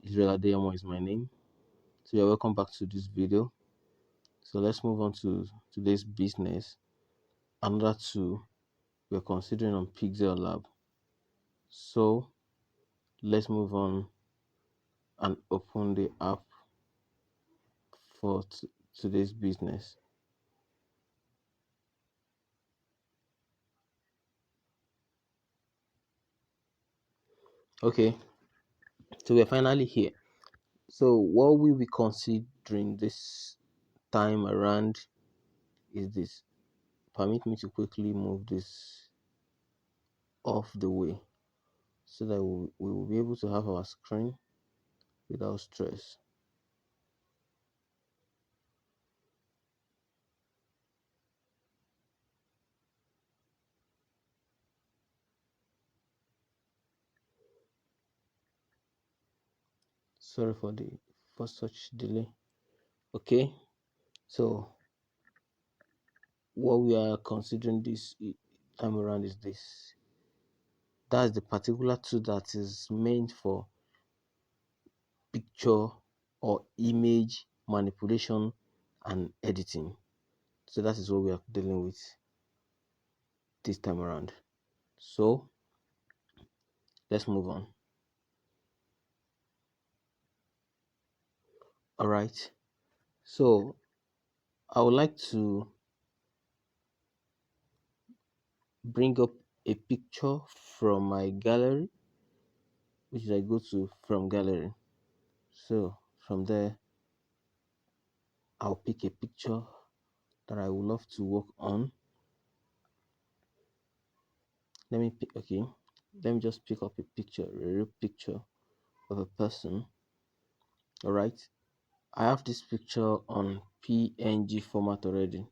Israel Adeyemo is my name. So you're welcome back to this video. So let's move on to today's business. Another tool we're considering on PixelLab. So let's move on and open the app for today's business. Okay, so we're finally here. So what we will be considering this time around is this. Permit me to quickly move this off the way so that we will be able to have our screen without stress. Sorry for such delay. Okay, so what we are considering this time around is this. That's the particular tool that is meant for picture or image manipulation and editing. So that is what we are dealing with this time around. So let's move on. All right, so I would like to bring up a picture from my gallery, which I go to from gallery. So from there I'll pick a picture that I would love to work on. Okay, let me just pick up a picture, a real picture of a person. All right, I have this picture on PNG format already.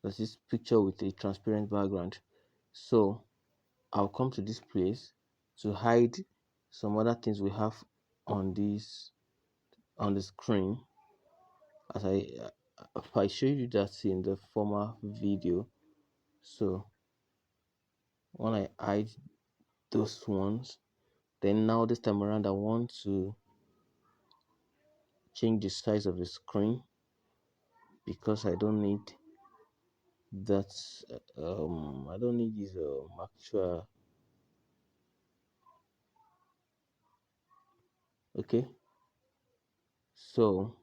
That's this picture with a transparent background. So I'll come to this place to hide some other things we have on this on the screen, as I showed you that in the former video. So when I hide those ones, then now this time around I want to change the size of the screen because I don't need that. I don't need this actual. Okay, so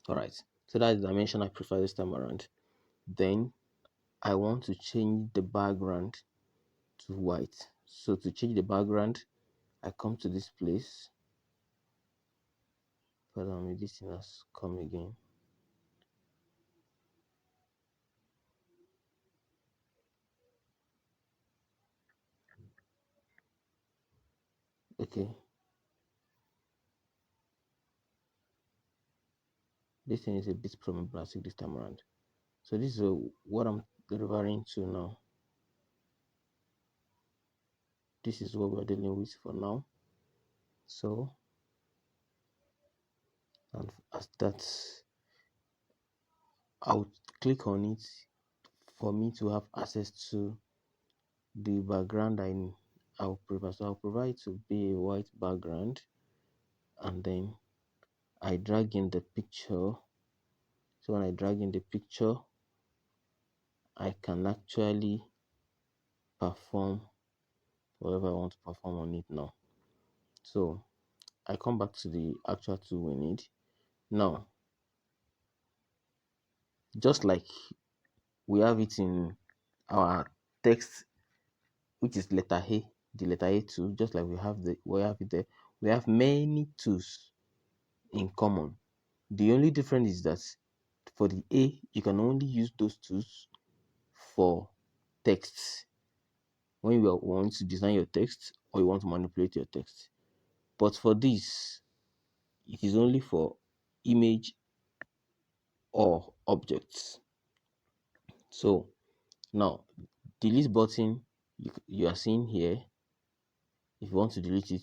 all right, so that's the dimension I prefer this time around. Then I want to change the background to white. So to change the background, I come to this place. Pardon me, this thing has come again. Okay, this thing is a bit problematic this time around. So this is what I'm referring to now. This is what we're dealing with for now. So, and as that, I'll click on it for me to have access to the background I'll provide. So I'll provide to be a white background, and then I drag in the picture. So when I drag in the picture, I can actually perform whatever I want to perform on it now. So I come back to the actual tool we need. Now, just like we have it in our text, which is letter A, the letter A tool, just like we have it there, we have many tools in common. The only difference is that for the A, you can only use those tools for text when you want to design your text or you want to manipulate your text. But for this, it is only for image or objects. So now, delete button you are seeing here. If you want to delete it,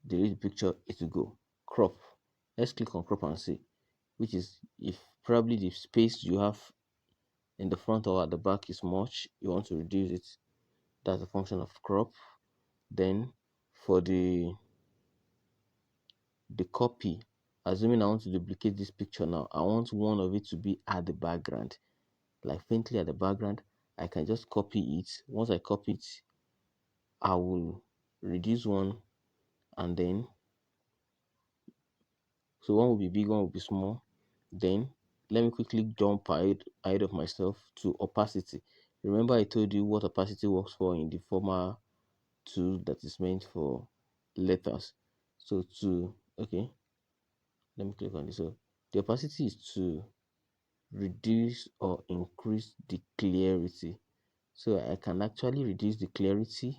delete the picture, it will go. Crop. Let's click on crop and see, which is if probably the space you have in the front or at the back is much, you want to reduce it. That's a function of crop. Then for the copy, assuming I want to duplicate this picture now, I want one of it to be at the background, like faintly at the background. I can just copy it. Once I copy it, I will reduce one, and then so one will be big, one will be small. Then let me quickly jump ahead of myself to opacity. Remember I told you what opacity works for in the former tool that is meant for letters. So to okay, let me click on this. So the opacity is to reduce or increase the clarity. So I can actually reduce the clarity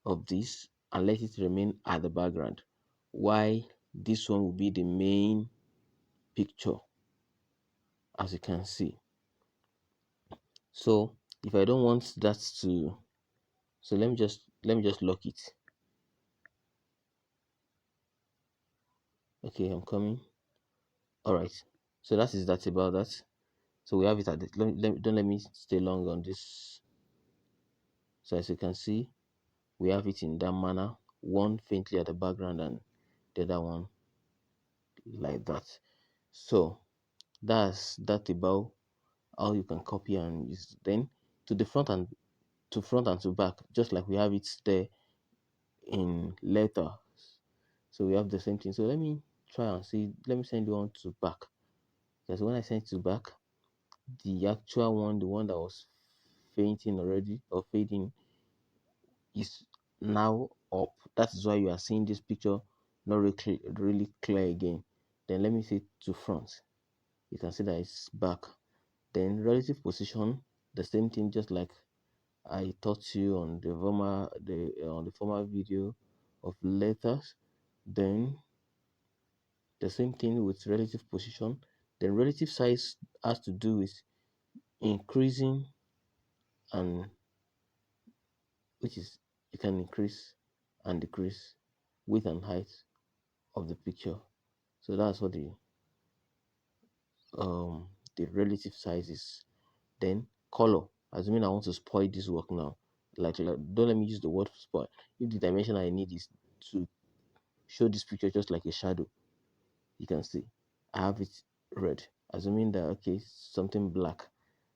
of this and let it remain at the background. Why this one will be the main picture, as you can see. So if I don't want that to, so let me just lock it. Okay, I'm coming. All right. So that's about that. So we have it at the, don't let me stay long on this. So as you can see, we have it in that manner, one faintly at the background and the other one like that. So that's that about how you can copy and use. Then to the front and to back, just like we have it there in letters. So we have the same thing. So let me try and see. Let me send you on to back, because when I send to back, the actual one, the one that was fainting already or fading, is now up. That is why you are seeing this picture not really clear again. Then let me say to front. You can see that it's back. Then relative position, the same thing, just like I taught you on the former video of letters. Then the same thing with relative position. Then relative size has to do with increasing, and which is you can increase and decrease width and height of the picture. So that's what the relative size is. Then color, assuming I want to spoil this work now, like don't let me use the word spoil. If the dimension I need is to show this picture just like a shadow, you can see I have it red. Assuming that okay, something black,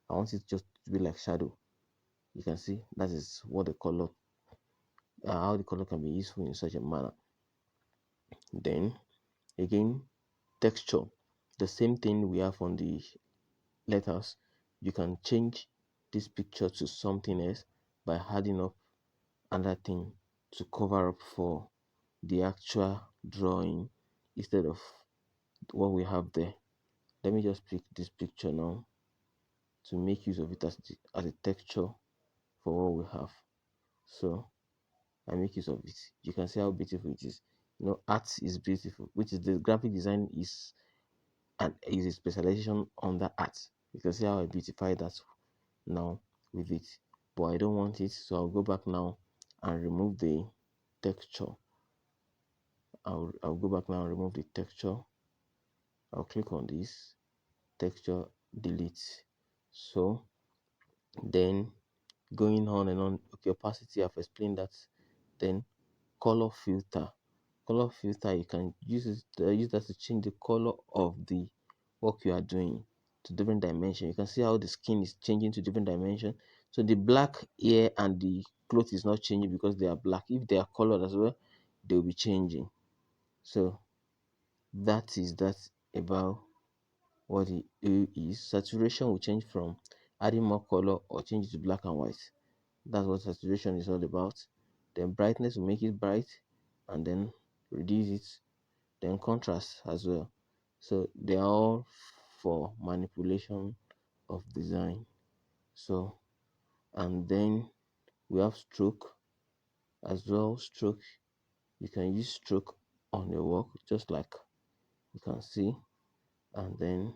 I want it just to be like shadow. You can see that is what the color, how the color can be useful in such a manner. Then again, texture, the same thing we have on the letters. You can change this picture to something else by adding up another thing to cover up for the actual drawing instead of what we have there. Let me just pick this picture now to make use of it as a texture for what we have. So I make use of it. You can see how beautiful it is. Art is beautiful, which is the graphic design is a specialization on the art. You can see how I beautify that now with it. But I don't want it, so I'll go back now and remove the texture. I'll go back now and remove the texture. I'll click on this texture, delete. So then going on and on. Okay, opacity, I've explained that. Then color filter. Color filter, you can use that to change the color of the work you are doing to different dimension. You can see how the skin is changing to different dimension. So the black here and the cloth is not changing because they are black. If they are colored as well, they will be changing. So that is that about what the is. Saturation will change from adding more color or change it to black and white. That's what saturation is all about. Then brightness will make it bright and then reduce it. Then contrast as well. So they are all for manipulation of design. So and then we have stroke as well. Stroke, you can use stroke on your work just like you can see. And then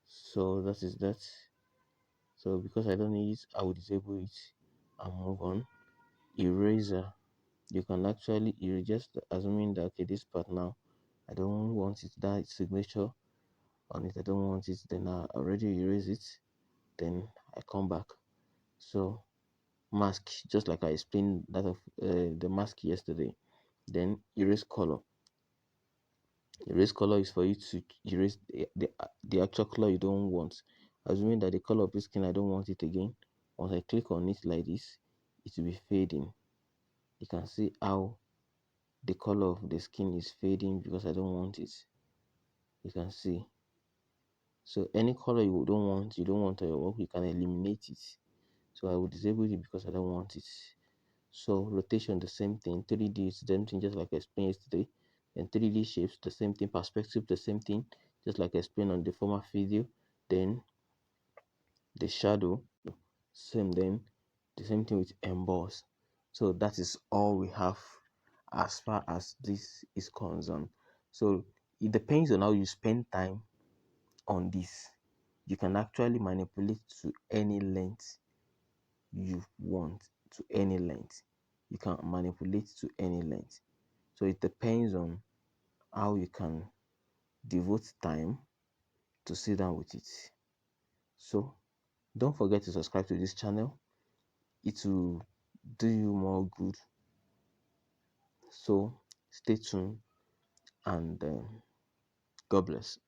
so that is that. So because I don't need it, I will disable it and move on. Eraser, You can actually erase, just assuming that okay, this part now I don't want it, that signature on it, I don't want it, then I already erase it, then I come back. So mask, just like I explained that of the mask yesterday. Then erase color. Erase color is for you to erase the actual color you don't want. Assuming that the color of the skin, I don't want it again. Once I click on it like this, it will be fading. You can see how the color of the skin is fading because I don't want it. You can see. So any color you don't want on your work, you can eliminate it. So I will disable it because I don't want it. So rotation, the same thing. 3D is the same thing, just like I explained yesterday. Then 3D shapes, the same thing. Perspective, the same thing, just like I explained on the former video. Then the shadow, same. Then the same thing with emboss. So that is all we have as far as this is concerned. So it depends on how you spend time on this. You can actually manipulate to any length you want, to any length. You can manipulate to any length. So it depends on how you can devote time to sit down with it. So don't forget to subscribe to this channel. It will do you more good. So stay tuned, and God bless.